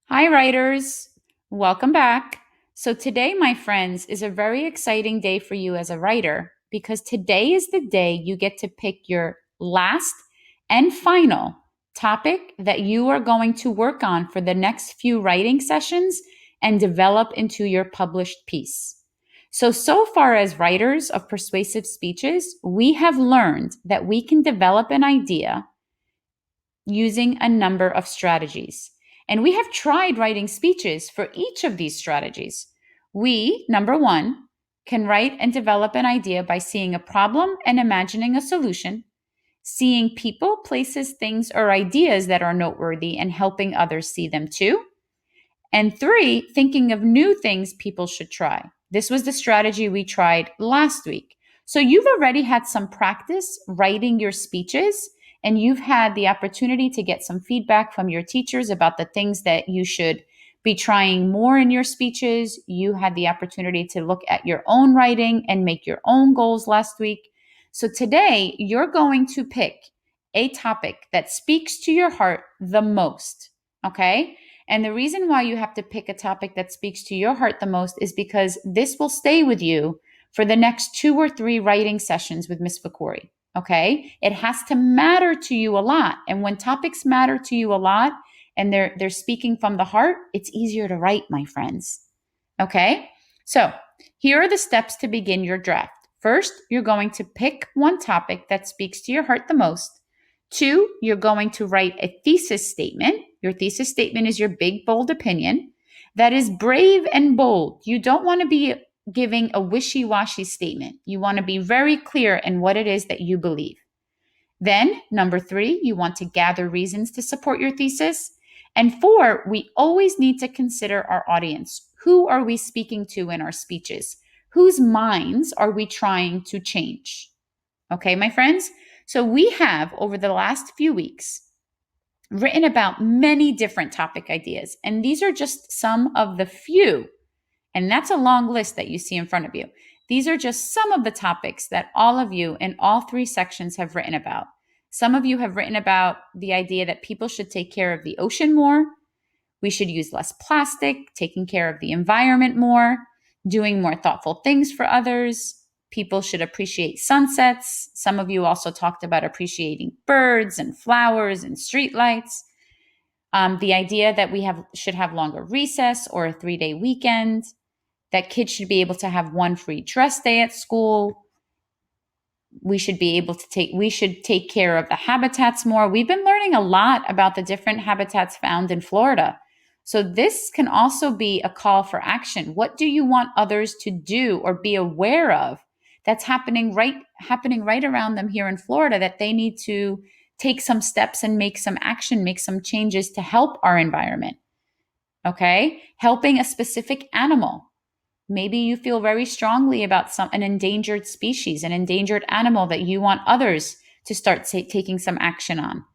Hi, writers. Welcome back. So, today, my friends, is a very exciting day for you as a writer because today is the day you get to pick your last and final topic that you are going to work on for the next few writing sessions and develop into your published piece. So far as writers of persuasive speeches, we have learned that we can develop an idea using a number of strategies. And we have tried writing speeches for each of these strategies. We, number one, can write and develop an idea by seeing a problem and imagining a solution, seeing people, places, things, or ideas that are noteworthy and helping others see them too. And three, thinking of new things people should try. This was the strategy we tried last week. So you've already had some practice writing your speeches, and you've had the opportunity to get some feedback from your teachers about the things that you should be trying more in your speeches. You had the opportunity to look at your own writing and make your own goals last week. So today, you're going to pick a topic that speaks to your heart the most. Okay. And the reason why you have to pick a topic that speaks to your heart the most is because this will stay with you for the next 2 or 3 writing sessions with Miss Fakori. Okay. It has to matter to you a lot. And when topics matter to you a lot and they're speaking from the heart, it's easier to write, my friends. Okay. So here are the steps to begin your draft. First, you're going to pick one topic that speaks to your heart the most. Two, you're going to write a thesis statement. Your thesis statement is your big, bold opinion that is brave and bold. You don't want to be giving a wishy washy statement. You want to be very clear in what it is that you believe. Then, number three, you want to gather reasons to support your thesis. And four, we always need to consider our audience. Who are we speaking to in our speeches? Whose minds are we trying to change? Okay, my friends? So we have, over the last few weeks, written about many different topic ideas. And these are just some of the few. And that's a long list that you see in front of you. These are just some of the topics that all of you in all 3 sections have written about. Some of you have written about the idea that people should take care of the ocean more. We should use less plastic, taking care of the environment more, doing more thoughtful things for others. People should appreciate sunsets. Some of you also talked about appreciating birds and flowers and streetlights. The idea that we should have longer recess or a 3-day weekend, that kids should be able to have one free dress day at school. We should take care of the habitats more. We've been learning a lot about the different habitats found in Florida. So this can also be a call for action. What do you want others to do or be aware of that's happening right around them here in Florida that they need to take some steps and make some action, make some changes to help our environment? Okay? Helping a specific animal. Maybe you feel very strongly about an endangered species, an endangered animal that you want others to start taking some action on.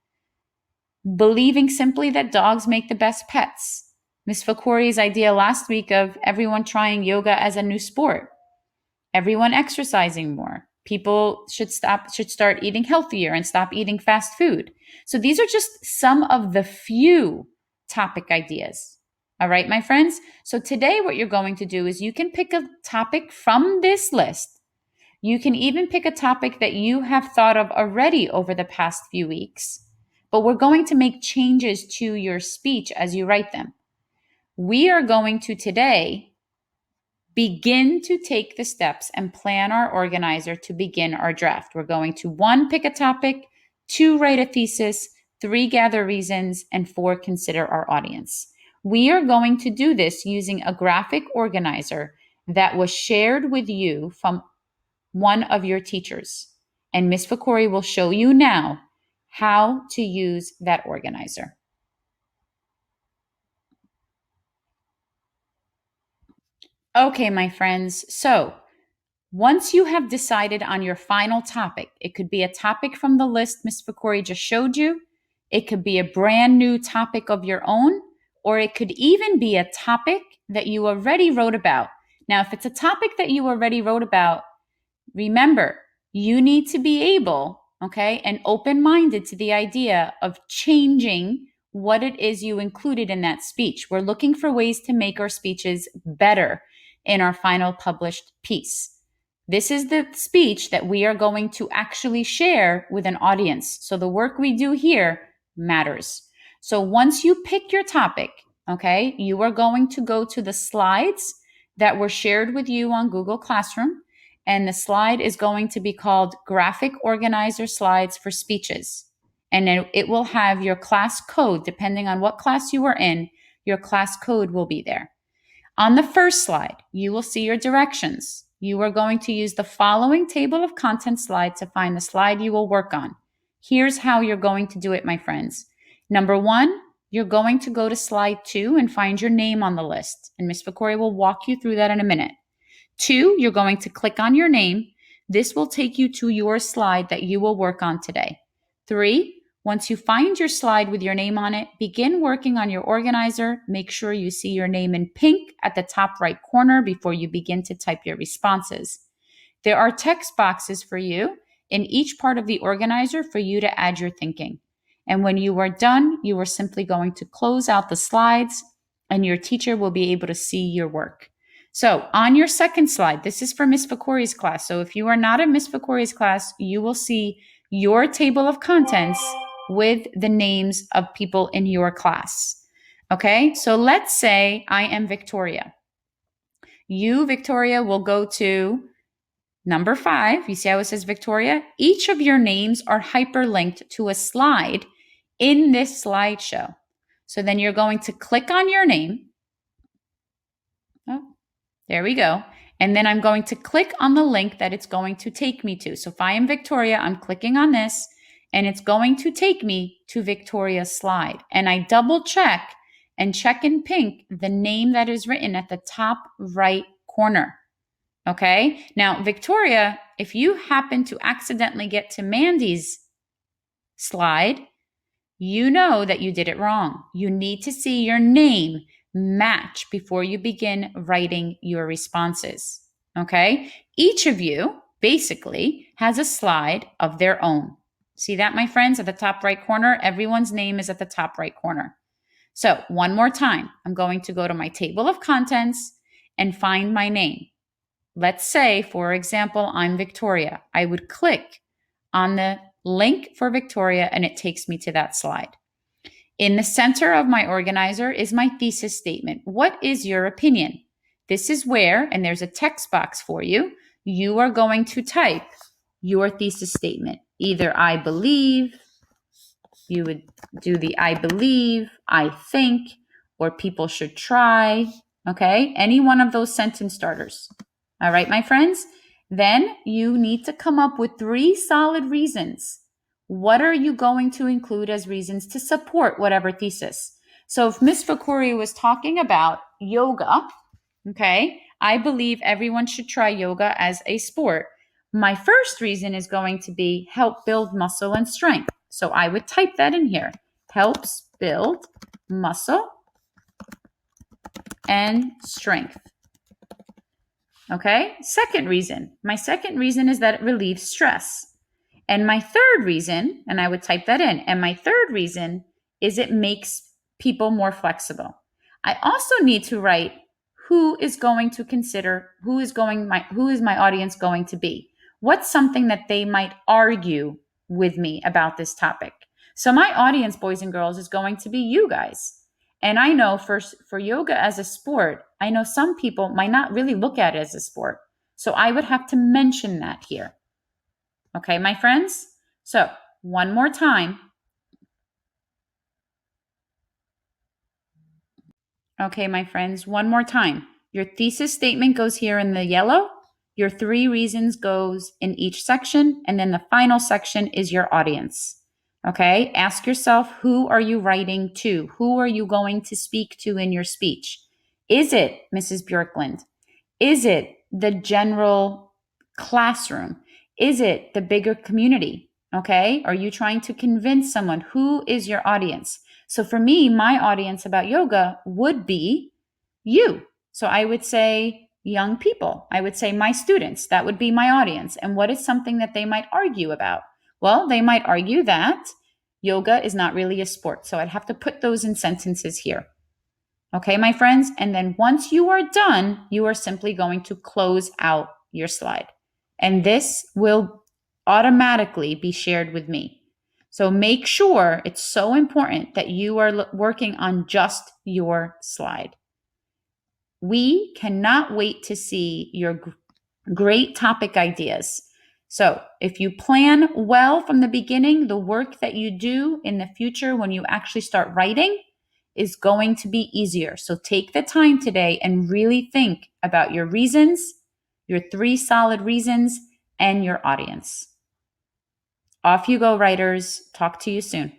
Believing simply that dogs make the best pets. Miss Fakori's idea last week of everyone trying yoga as a new sport, everyone exercising more. People should start eating healthier and stop eating fast food. So these are just some of the few topic ideas. All right, my friends. So today what you're going to do is you can pick a topic from this list. You can even pick a topic that you have thought of already over the past few weeks, but we're going to make changes to your speech as you write them. We are going to today begin to take the steps and plan our organizer to begin our draft. We're going to 1, pick a topic, 2, write a thesis, 3, gather reasons, and 4, consider our audience. We are going to do this using a graphic organizer that was shared with you from one of your teachers. And Miss Fakori will show you now how to use that organizer. Okay, my friends. So once you have decided on your final topic, it could be a topic from the list Miss Fakori just showed you. It could be a brand new topic of your own, or it could even be a topic that you already wrote about. Now, if it's a topic that you already wrote about, remember, you need to be able, okay, and open-minded to the idea of changing what it is you included in that speech. We're looking for ways to make our speeches better in our final published piece. This is the speech that we are going to actually share with an audience. So the work we do here matters. So once you pick your topic, okay, you are going to go to the slides that were shared with you on Google Classroom. And the slide is going to be called Graphic Organizer Slides for Speeches. And it will have your class code, depending on what class you are in, your class code will be there. On the first slide, you will see your directions. You are going to use the following table of contents slide to find the slide you will work on. Here's how you're going to do it, my friends. Number one, you're going to go to slide 2 and find your name on the list. And Ms. Victoria will walk you through that in a minute. 2, you're going to click on your name. This will take you to your slide that you will work on today. 3, once you find your slide with your name on it, begin working on your organizer. Make sure you see your name in pink at the top right corner before you begin to type your responses. There are text boxes for you in each part of the organizer for you to add your thinking. And when you are done, you are simply going to close out the slides and your teacher will be able to see your work. So on your second slide, this is for Ms. Victoria's class. So if you are not in Ms. Victoria's class, you will see your table of contents with the names of people in your class. Okay, so let's say I am Victoria. You, Victoria, will go to number 5. You see how it says Victoria? Each of your names are hyperlinked to a slide in this slideshow. So then you're going to click on your name. Oh, there we go. And then I'm going to click on the link that it's going to take me to. So if I am Victoria, I'm clicking on this and it's going to take me to Victoria's slide. And I double check and check in pink the name that is written at the top right corner. Okay. Now, Victoria, if you happen to accidentally get to Mandy's slide, you know that you did it wrong. You need to see your name match before you begin writing your responses. Okay. Each of you basically has a slide of their own. See that, my friends, at the top right corner? Everyone's name is at the top right corner. So one more time, I'm going to go to my table of contents and find my name. Let's say, for example, I'm Victoria. I would click on the link for Victoria and it takes me to that slide. In the center of my organizer is my thesis statement. What is your opinion? This is where, and there's a text box for you, you are going to type your thesis statement. Either I believe, you would do the I believe, I think, or people should try, okay? Any one of those sentence starters. All right, my friends? Then you need to come up with 3 solid reasons. What are you going to include as reasons to support whatever thesis? So if Ms. Fakuri was talking about yoga, okay, I believe everyone should try yoga as a sport. My first reason is going to be help build muscle and strength. So I would type that in here. Helps build muscle and strength. Okay, second reason. My second reason is that it relieves stress. And my third reason, and I would type that in, and my third reason is it makes people more flexible. I also need to write who is going to consider, who is my audience going to be? What's something that they might argue with me about this topic? So my audience, boys and girls, is going to be you guys. And I know for yoga as a sport, I know some people might not really look at it as a sport. So I would have to mention that here. Okay, my friends? So one more time. Okay, my friends, one more time. Your thesis statement goes here in the yellow. Your 3 reasons goes in each section. And then the final section is your audience. Okay, ask yourself, who are you writing to? Who are you going to speak to in your speech? Is it Mrs. Bjorklund? Is it the general classroom? Is it the bigger community? Okay, are you trying to convince someone? Who is your audience? So for me, my audience about yoga would be you. So I would say young people. I would say my students. That would be my audience. And what is something that they might argue about? Well, they might argue that Yoga is not really a sport. So I'd have to put those in sentences here. Okay, my friends? And then once you are done, you are simply going to close out your slide. And this will automatically be shared with me. So make sure, it's so important that you are working on just your slide. We cannot wait to see your great topic ideas. So if you plan well from the beginning, the work that you do in the future when you actually start writing is going to be easier. So take the time today and really think about your reasons, your 3 solid reasons, and your audience. Off you go, writers. Talk to you soon.